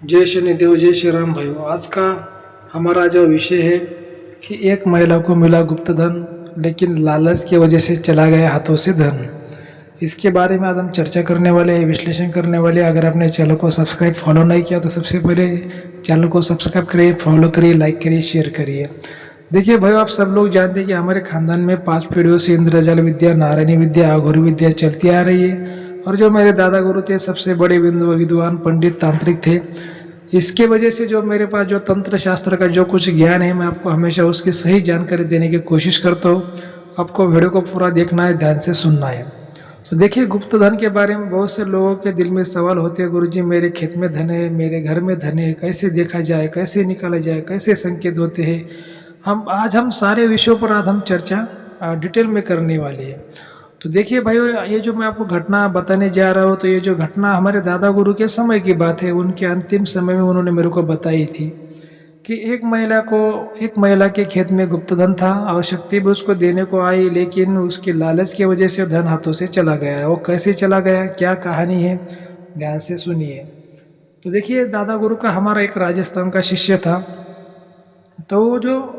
जय शनिदेव, जय श्री राम भाइयों। आज का हमारा जो विषय है कि एक महिला को मिला गुप्त धन, लेकिन लालच की वजह से चला गया हाथों से धन। इसके बारे में आज हम चर्चा करने वाले हैं, विश्लेषण करने वाले हैं। अगर आपने चैनल को सब्सक्राइब फॉलो नहीं किया तो सबसे पहले चैनल को सब्सक्राइब करिए, फॉलो करिए, लाइक करिए, शेयर करिए। देखिए भाई, आप सब लोग जानते हैं कि हमारे खानदान में 5 पीढ़ियों से इंद्रजाल विद्या, नारायणी विद्या, अघोरी विद्या चलती आ रही है। और जो मेरे दादा गुरु थे, सबसे बड़े विद्वान पंडित तांत्रिक थे। इसके वजह से जो मेरे पास जो तंत्र शास्त्र का जो कुछ ज्ञान है, मैं आपको हमेशा उसकी सही जानकारी देने की कोशिश करता हूँ। आपको वीडियो को पूरा देखना है, ध्यान से सुनना है। तो देखिए, गुप्त धन के बारे में बहुत से लोगों के दिल में सवाल होते हैं, गुरुजी मेरे खेत में धन है, मेरे घर में धन है, कैसे देखा जाए, कैसे निकाला जाए, कैसे संकेत होते हैं। हम सारे विषयों पर आज हम चर्चा डिटेल में करने वाले हैं। तो देखिए भाई, ये जो मैं आपको घटना बताने जा रहा हूँ, तो ये जो घटना हमारे दादा गुरु के समय की बात है। उनके अंतिम समय में उन्होंने मेरे को बताई थी कि एक महिला के खेत में गुप्त धन था और शक्ति भी उसको देने को आई, लेकिन उसकी लालच की वजह से धन हाथों से चला गया। वो कैसे चला गया, क्या कहानी है, ध्यान से सुनिए। तो देखिए, दादा गुरु का हमारा एक राजस्थान का शिष्य था। तो वो जो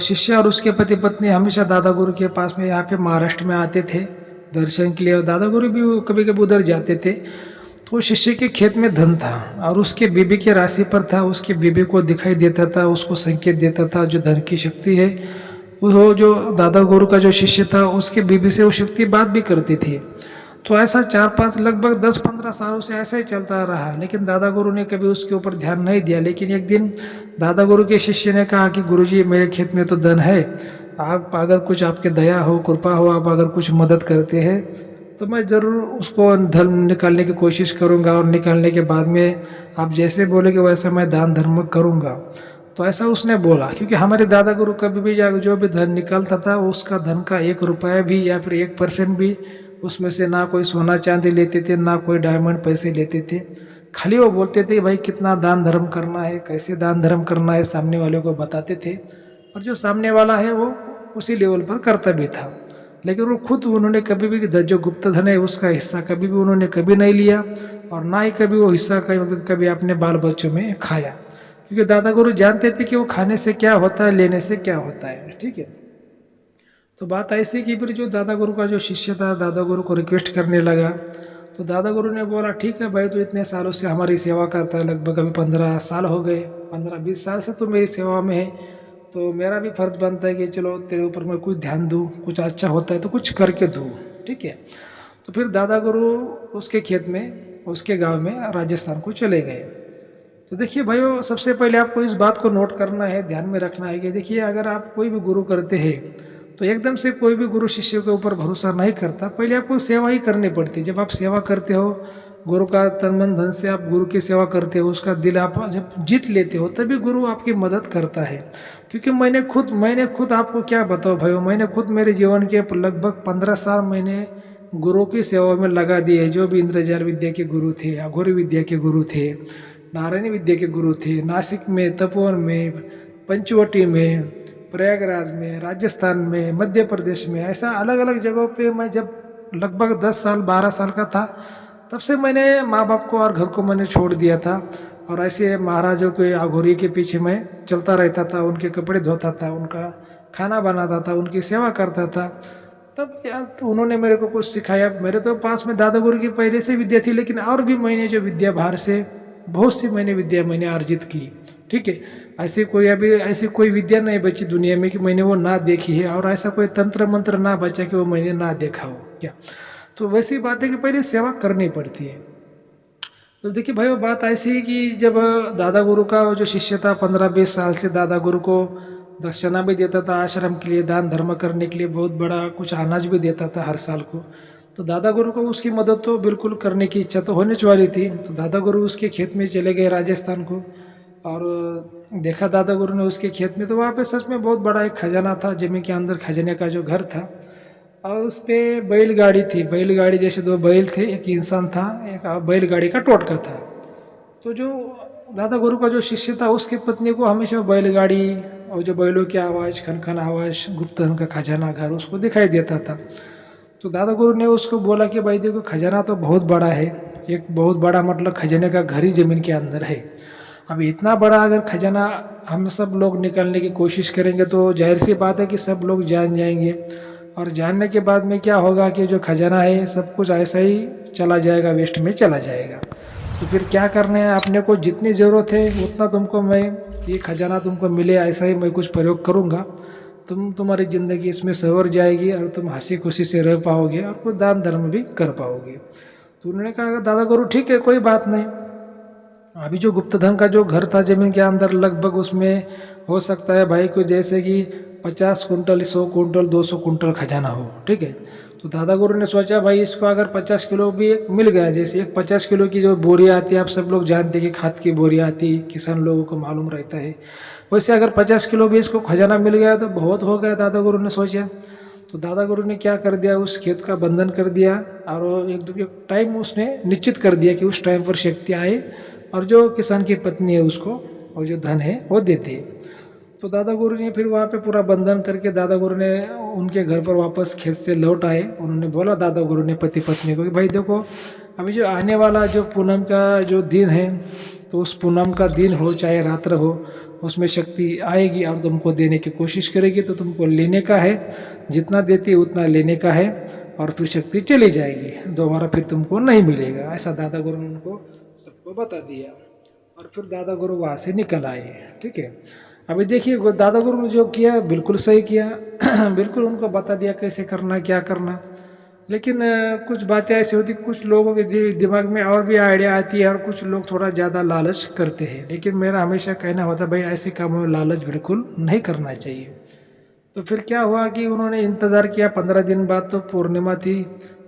शिष्य और उसके पति पत्नी हमेशा दादा गुरु के पास में यहाँ पे महाराष्ट्र में आते थे दर्शन के लिए, और दादा गुरु भी कभी कभी उधर जाते थे। तो शिष्य के खेत में धन था और उसके बीबी के राशि पर था। उसके बीबी को दिखाई देता था, उसको संकेत देता था जो धन की शक्ति है। वो जो दादा गुरु का जो शिष्य था, उसके बीबी से वो शक्ति बात भी करती थी। तो ऐसा 4-5 लगभग 10-15 सालों से ऐसा ही चलता रहा, लेकिन दादा गुरु ने कभी उसके ऊपर ध्यान नहीं दिया। लेकिन एक दिन दादा गुरु के शिष्य ने कहा कि गुरुजी, मेरे खेत में तो धन है, आप अगर कुछ आपके दया हो, कृपा हो, आप अगर कुछ मदद करते हैं तो मैं ज़रूर उसको धन निकालने की कोशिश करूंगा, और निकालने के बाद में आप जैसे बोलेंगे वैसा मैं दान धर्म करूंगा। तो ऐसा उसने बोला, क्योंकि हमारे दादा गुरु कभी भी जो भी धन निकालता था, उसका धन का 1 रुपया भी या फिर 1% भी उसमें से ना कोई सोना चांदी लेते थे, ना कोई डायमंड पैसे लेते थे। खाली वो बोलते थे भाई कितना दान धर्म करना है, कैसे दान धर्म करना है, सामने वाले को बताते थे। और जो सामने वाला है वो उसी लेवल पर करता भी था। लेकिन वो खुद उन्होंने कभी भी जो गुप्त धन है उसका हिस्सा कभी भी उन्होंने कभी नहीं लिया, और ना ही कभी वो हिस्सा कभी अपने बाल बच्चों में खाया। क्योंकि दादा गुरु जानते थे कि वो खाने से क्या होता है, लेने से क्या होता है। ठीक है। तो बात ऐसी कि फिर जो दादा गुरु का जो शिष्य था, दादा गुरु को रिक्वेस्ट करने लगा। तो दादा गुरु ने बोला, ठीक है भाई, तो इतने सालों से हमारी सेवा करता है, लगभग अभी 15 साल हो गए, 15-20 साल से तो मेरी सेवा में है। तो मेरा भी फर्ज बनता है कि चलो तेरे ऊपर मैं कुछ ध्यान दूँ, कुछ अच्छा होता है तो कुछ करके दूँ। ठीक है। तो फिर दादा गुरु उसके खेत में, उसके गांव में राजस्थान को चले गए। तो देखिए भाइयों, सबसे पहले आपको इस बात को नोट करना है, ध्यान में रखना है कि देखिए, अगर आप कोई भी गुरु करते हैं तो एकदम से कोई भी गुरु शिष्य के ऊपर भरोसा नहीं करता। पहले आपको सेवा ही करनी पड़ती है। जब आप सेवा करते हो, गुरु का तन मन धन से आप गुरु की सेवा करते हो, उसका दिल आप जब जीत लेते हो, तभी गुरु आपकी मदद करता है। क्योंकि मैंने खुद आपको क्या बताओ भाइयों, मैंने खुद मेरे जीवन के लगभग 15 साल मैंने गुरु की सेवा में लगा दिए। जो भी इंद्रजाल विद्या के गुरु थे, अघोरी विद्या के गुरु थे, नारायणी विद्या के गुरु थे, नासिक में, तपोवन में, पंचवटी में, प्रयागराज में, राजस्थान में, मध्य प्रदेश में, ऐसा अलग अलग जगहों पे मैं जब लगभग 10 साल 12 साल का था, तब से मैंने माँ बाप को और घर को मैंने छोड़ दिया था। और ऐसे महाराजों के, अघोरी के पीछे मैं चलता रहता था, उनके कपड़े धोता था, उनका खाना बनाता था, उनकी सेवा करता था। तब यार, तो उन्होंने मेरे को कुछ सिखाया। मेरे तो पास में दादा गुरु की पहले से विद्या थी, लेकिन और भी मैंने जो विद्या बाहर से बहुत सी विद्या मैंने अर्जित की। ठीक है। ऐसी कोई विद्या नहीं बची दुनिया में कि मैंने वो ना देखी है, और ऐसा कोई तंत्र मंत्र ना बचा कि वो मैंने ना देखा हो क्या। तो वैसी बात है कि पहले सेवा करनी पड़ती है। तो देखिए भाई, वो बात ऐसी है कि जब दादा गुरु का जो शिष्य था, 15-20 साल से दादा गुरु को दक्षिणा भी देता था, आश्रम के लिए दान धर्म करने के लिए बहुत बड़ा कुछ अनाज भी देता था हर साल को। तो दादा गुरु को उसकी मदद तो बिल्कुल करने की इच्छा तो होने वाली थी। तो दादा गुरु उसके खेत में चले गए राजस्थान को, और देखा दादा गुरु ने उसके खेत में, तो वहाँ पे सच में बहुत बड़ा एक खजाना था, जमीन के अंदर खजाने का जो घर था। और उस पर बैलगाड़ी थी, बैलगाड़ी जैसे 2 बैल थे, एक इंसान था, एक बैलगाड़ी का टोटका था। तो जो दादा गुरु का जो शिष्य था, उसकी पत्नी को हमेशा बैलगाड़ी और जो बैलों की आवाज़, खन खन आवाज़, गुप्त धन का खजाना घर उसको दिखाई देता था। तो दादा गुरु ने उसको बोला कि भाई देखो, खजाना तो बहुत बड़ा है, एक बहुत बड़ा मतलब खजाने का घर ही ज़मीन के अंदर है। अब इतना बड़ा अगर खजाना हम सब लोग निकालने की कोशिश करेंगे तो जाहिर सी बात है कि सब लोग जान जाएंगे, और जानने के बाद में क्या होगा कि जो खजाना है सब कुछ ऐसा ही चला जाएगा, वेस्ट में चला जाएगा। तो फिर क्या करना है, अपने को जितनी ज़रूरत है उतना तुमको मैं, ये खजाना तुमको मिले ऐसा ही मैं कुछ प्रयोग करूँगा, तुम्हारी ज़िंदगी इसमें संवर जाएगी और तुम हंसी खुशी से रह पाओगे और कुछ दान धर्म भी कर पाओगे। तो उन्होंने कहा दादा गुरु ठीक है, कोई बात नहीं। अभी जो गुप्तधन का जो घर था जमीन के अंदर, लगभग उसमें हो सकता है भाई को जैसे कि 50 कुंटल, 100 कुंटल, 200 कुंटल खजाना हो, ठीक है। तो दादा गुरु ने सोचा भाई इसको अगर 50 किलो भी एक मिल गया, जैसे एक 50 किलो की जो बोरी आती है, आप सब लोग जानते हैं कि खाद की बोरी आती है, किसान लोगों को मालूम रहता है, वैसे अगर 50 किलो भी इसको खजाना मिल गया तो बहुत हो गया, दादा गुरु ने सोचा। तो दादा गुरु ने क्या कर दिया, उस खेत का बंधन कर दिया और एक टाइम उसने निश्चित कर दिया कि उस टाइम पर शक्ति आए और जो किसान की पत्नी है उसको और जो धन है वो देते। तो दादा गुरु ने फिर वहाँ पे पूरा बंधन करके दादा गुरु ने उनके घर पर वापस खेत से लौट आए। उन्होंने बोला दादा गुरु ने पति पत्नी को कि भाई देखो, अभी जो आने वाला जो पूनम का जो दिन है, तो उस पूनम का दिन हो चाहे रात्र हो, उसमें शक्ति आएगी और तुमको देने की कोशिश करेगी, तो तुमको लेने का है, जितना देती है उतना लेने का है, और फिर शक्ति चली जाएगी, दोबारा फिर तुमको नहीं मिलेगा। ऐसा दादा गुरु ने उनको सबको बता दिया और फिर दादा गुरु वहाँ से निकल आए, ठीक है। अभी देखिए दादा गुरु ने जो किया बिल्कुल सही किया बिल्कुल उनको बता दिया कैसे करना क्या करना। लेकिन कुछ बातें ऐसी होती, कुछ लोगों के दिमाग में और भी आइडिया आती है और कुछ लोग थोड़ा ज़्यादा लालच करते हैं। लेकिन मेरा हमेशा कहना होता है भाई ऐसे कामों में लालच बिल्कुल नहीं करना चाहिए। तो फिर क्या हुआ कि उन्होंने इंतज़ार किया, 15 दिन बाद तो पूर्णिमा थी,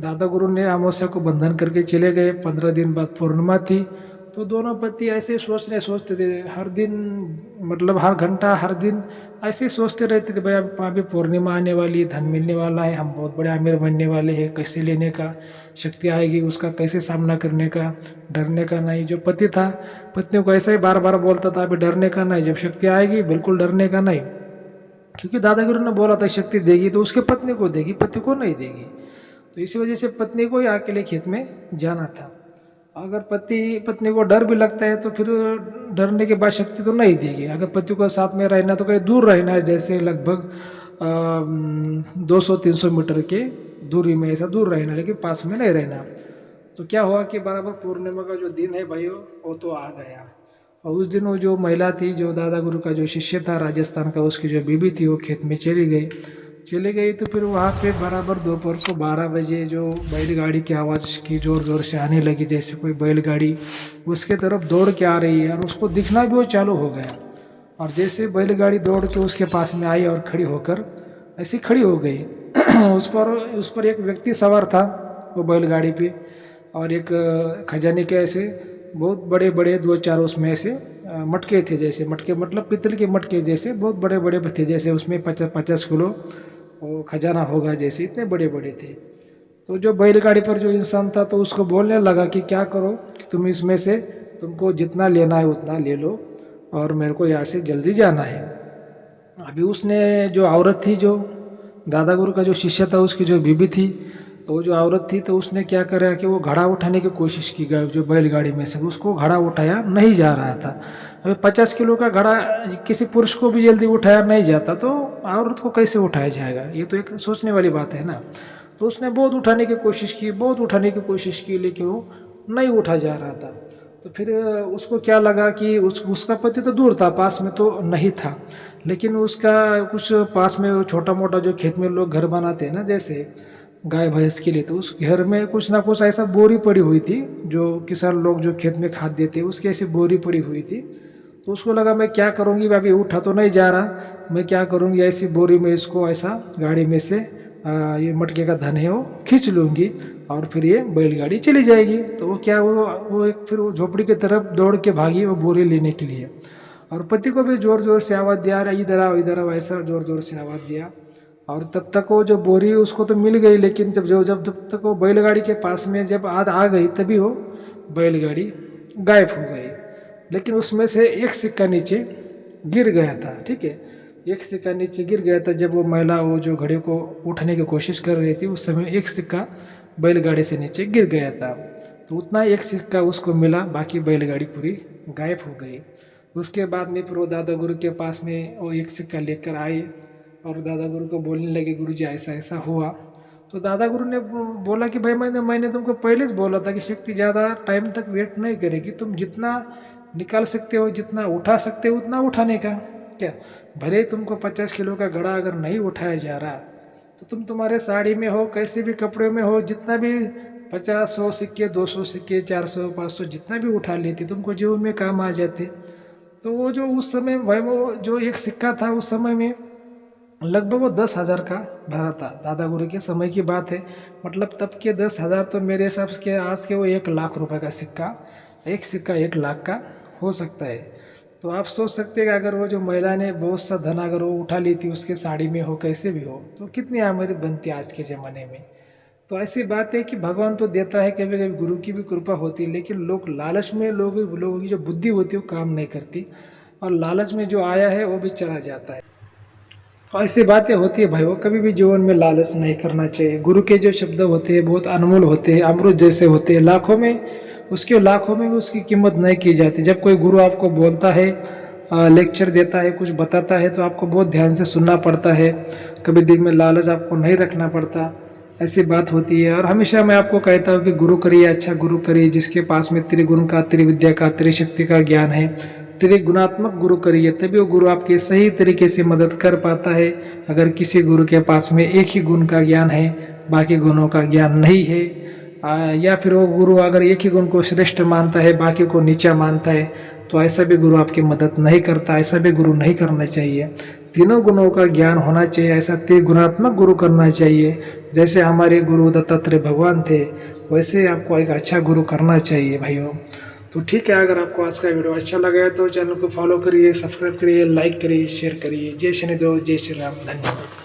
दादा गुरु ने अमावस्या को बंधन करके चले गए, 15 दिन बाद पूर्णिमा थी। तो दोनों पति ऐसे सोचते थे हर दिन, मतलब हर घंटा हर दिन ऐसे सोचते रहते थे भाई अब अभी पूर्णिमा आने वाली है, धन मिलने वाला है, हम बहुत बड़े अमीर बनने वाले हैं, कैसे लेने का, शक्ति आएगी उसका कैसे सामना करने का, डरने का नहीं। जो पति था पत्नी को ऐसा ही बार बार बोलता था अभी डरने का नहीं, जब शक्ति आएगी बिल्कुल डरने का नहीं, क्योंकि दादागिरी ने बोला था शक्ति देगी तो उसके पत्नी को देगी, पति को नहीं देगी। तो इसी वजह से पत्नी को ही अकेले खेत में जाना था। अगर पति पत्नी को डर भी लगता है तो फिर डरने के बाद शक्ति तो नहीं देगी। अगर पति को साथ में रहना तो कहीं दूर रहना है, जैसे लगभग 200-300 मीटर के दूरी में, ऐसा दूर रहना, लेकिन पास में नहीं रहना। तो क्या हुआ कि बराबर पूर्णिमा का जो दिन है भाइयों वो तो आ गया, और उस दिन वो जो महिला थी, जो दादा गुरु का जो शिष्य था राजस्थान का, उसकी जो बीबी थी वो खेत में चली गई। तो फिर वहाँ पे बराबर दोपहर को 12 बजे जो बैलगाड़ी की आवाज़ की जोर जोर से आने लगी, जैसे कोई बैलगाड़ी उसके तरफ दौड़ के आ रही है, और उसको दिखना भी वो चालू हो गया। और जैसे बैलगाड़ी दौड़ के उसके पास में आई और खड़ी होकर ऐसी खड़ी हो गई उस पर एक व्यक्ति सवार था वो बैलगाड़ी पे, और एक खजाने के ऐसे बहुत बड़े बड़े 2-4 उसमें ऐसे मटके थे, जैसे मटके मतलब पीतल के मटके जैसे बहुत बड़े बड़े थे, जैसे उसमें 50-50 किलो वो खजाना होगा, जैसे इतने बड़े बड़े थे। तो जो बैलगाड़ी पर जो इंसान था तो उसको बोलने लगा कि क्या करो कि तुम इसमें से तुमको जितना लेना है उतना ले लो और मेरे को यहाँ से जल्दी जाना है। अभी उसने जो औरत थी, जो दादा गुरु का जो शिष्य था उसकी जो बीबी थी, तो जो औरत थी तो उसने क्या करा कि वो घड़ा उठाने की कोशिश की जो बैलगाड़ी में से, उसको घड़ा उठाया नहीं जा रहा था। अभी 50 किलो का घड़ा किसी पुरुष को भी जल्दी उठाया नहीं जाता, तो औरत को कैसे उठाया जाएगा, ये तो एक सोचने वाली बात है ना। तो उसने बहुत उठाने की कोशिश की लेकिन वो नहीं उठा जा रहा था। तो फिर उसको क्या लगा कि उसका पति तो दूर था, पास में तो नहीं था, लेकिन उसका कुछ पास में छोटा मोटा जो खेत में लोग घर बनाते हैं ना, जैसे गाय भैंस के लिए, तो उस घर में कुछ ना कुछ ऐसा बोरी पड़ी हुई थी, जो किसान लोग जो खेत में खाद देते हैं उसकी ऐसी बोरी पड़ी हुई थी। तो उसको लगा मैं क्या करूँगी, अभी उठा तो नहीं जा रहा, मैं क्या करूँगी, ऐसी बोरी में इसको ऐसा गाड़ी में से ये मटके का धन है वो खींच लूँगी और फिर ये बैलगाड़ी चली जाएगी। तो वो क्या वो एक फिर वो झोपड़ी की तरफ दौड़ के भागी वो बोरी लेने के लिए, और पति को भी ज़ोर ज़ोर से आवाज़ दिया, रहा इधर आओ, ऐसा ज़ोर ज़ोर से आवाज़ दिया। और तब तक वो जो बोरी उसको तो मिल गई, लेकिन जब तक वो बैलगाड़ी के पास में जब आ गई तभी वो बैलगाड़ी गायब हो गई। लेकिन उसमें से एक सिक्का नीचे गिर गया था, ठीक है, एक सिक्का नीचे गिर गया था। जब वो महिला वो जो घड़े को उठाने की कोशिश कर रही थी उस समय एक सिक्का बैलगाड़ी से नीचे गिर गया था। तो उतना एक सिक्का उसको मिला, बाकी बैलगाड़ी पूरी गायब हो गई। उसके बाद में फिर वो दादा गुरु के पास में वो एक सिक्का लेकर आए और दादा गुरु को बोलने लगे, गुरु जी ऐसा ऐसा हुआ। तो दादा गुरु ने बोला कि भाई मैंने तुमको पहले से बोला था कि शक्ति ज़्यादा टाइम तक वेट नहीं करेगी, तुम जितना निकाल सकते हो, जितना उठा सकते हो उतना उठाने का। क्या भले तुमको 50 किलो का घड़ा अगर नहीं उठाया जा रहा तो तुम तुम्हारे साड़ी में हो, कैसे भी कपड़े में हो, जितना भी 50 100 सिक्के 200 सिक्के 400 500 जितना भी उठा लेती तुमको जेब में काम आ जाते। तो वो जो उस समय भाई वो जो एक सिक्का था उस समय में लगभग वो 10,000 का भरा था। दादा गुरु के समय की बात है, मतलब तब के 10,000 तो मेरे हिसाब से आज के वो 1,00,000 रुपए का सिक्का, एक सिक्का 1,00,000 का हो सकता है। तो आप सोच सकते हैं कि अगर वो जो महिला ने बहुत सा धन अगर वो उठा ली थी उसके साड़ी में हो, कैसे भी हो, तो कितनी आमदनी बनती आज के ज़माने में। तो ऐसी बात है कि भगवान तो देता है, कभी कभी गुरु की भी कृपा होती है, लेकिन लोग लालच में लोगों की जो बुद्धि होती है वो काम नहीं करती और लालच में जो आया है वो भी चला जाता है। तो ऐसी बातें होती है भाई, वो कभी भी जीवन में लालच नहीं करना चाहिए। गुरु के जो शब्द होते हैं बहुत अनमोल होते हैं, अमृत जैसे होते हैं, लाखों में भी उसकी कीमत नहीं की जाती। जब कोई गुरु आपको बोलता है, लेक्चर देता है, कुछ बताता है, तो आपको बहुत ध्यान से सुनना पड़ता है। कभी दिल में लालच आपको नहीं रखना पड़ता, ऐसी बात होती है। और हमेशा मैं आपको कहता हूँ कि गुरु करिए, अच्छा गुरु करिए, जिसके पास में त्रिगुण का, त्रिविद्या का, त्रिशक्ति का ज्ञान है। त्रिगुणात्मक गुरु करिए, तभी वो गुरु आपकी सही तरीके से मदद कर पाता है। अगर किसी गुरु के पास में एक ही गुण का ज्ञान है, बाकी गुणों का ज्ञान नहीं है, या फिर वो गुरु अगर एक ही गुण को श्रेष्ठ मानता है, बाकी को नीचा मानता है, तो ऐसा भी गुरु आपकी मदद नहीं करता। ऐसा भी गुरु नहीं करना चाहिए। तीनों गुणों का ज्ञान होना चाहिए, ऐसा त्रिगुणात्मक गुरु करना चाहिए। जैसे हमारे गुरु दत्तात्रेय भगवान थे, वैसे आपको एक अच्छा गुरु करना चाहिए भाइयों। तो ठीक है, अगर आपको आज का वीडियो अच्छा लगा है तो चैनल को फॉलो करिए, सब्सक्राइब करिए, लाइक करिए, शेयर करिए। जय शनिदेव, जय श्री राम, धन्यवाद।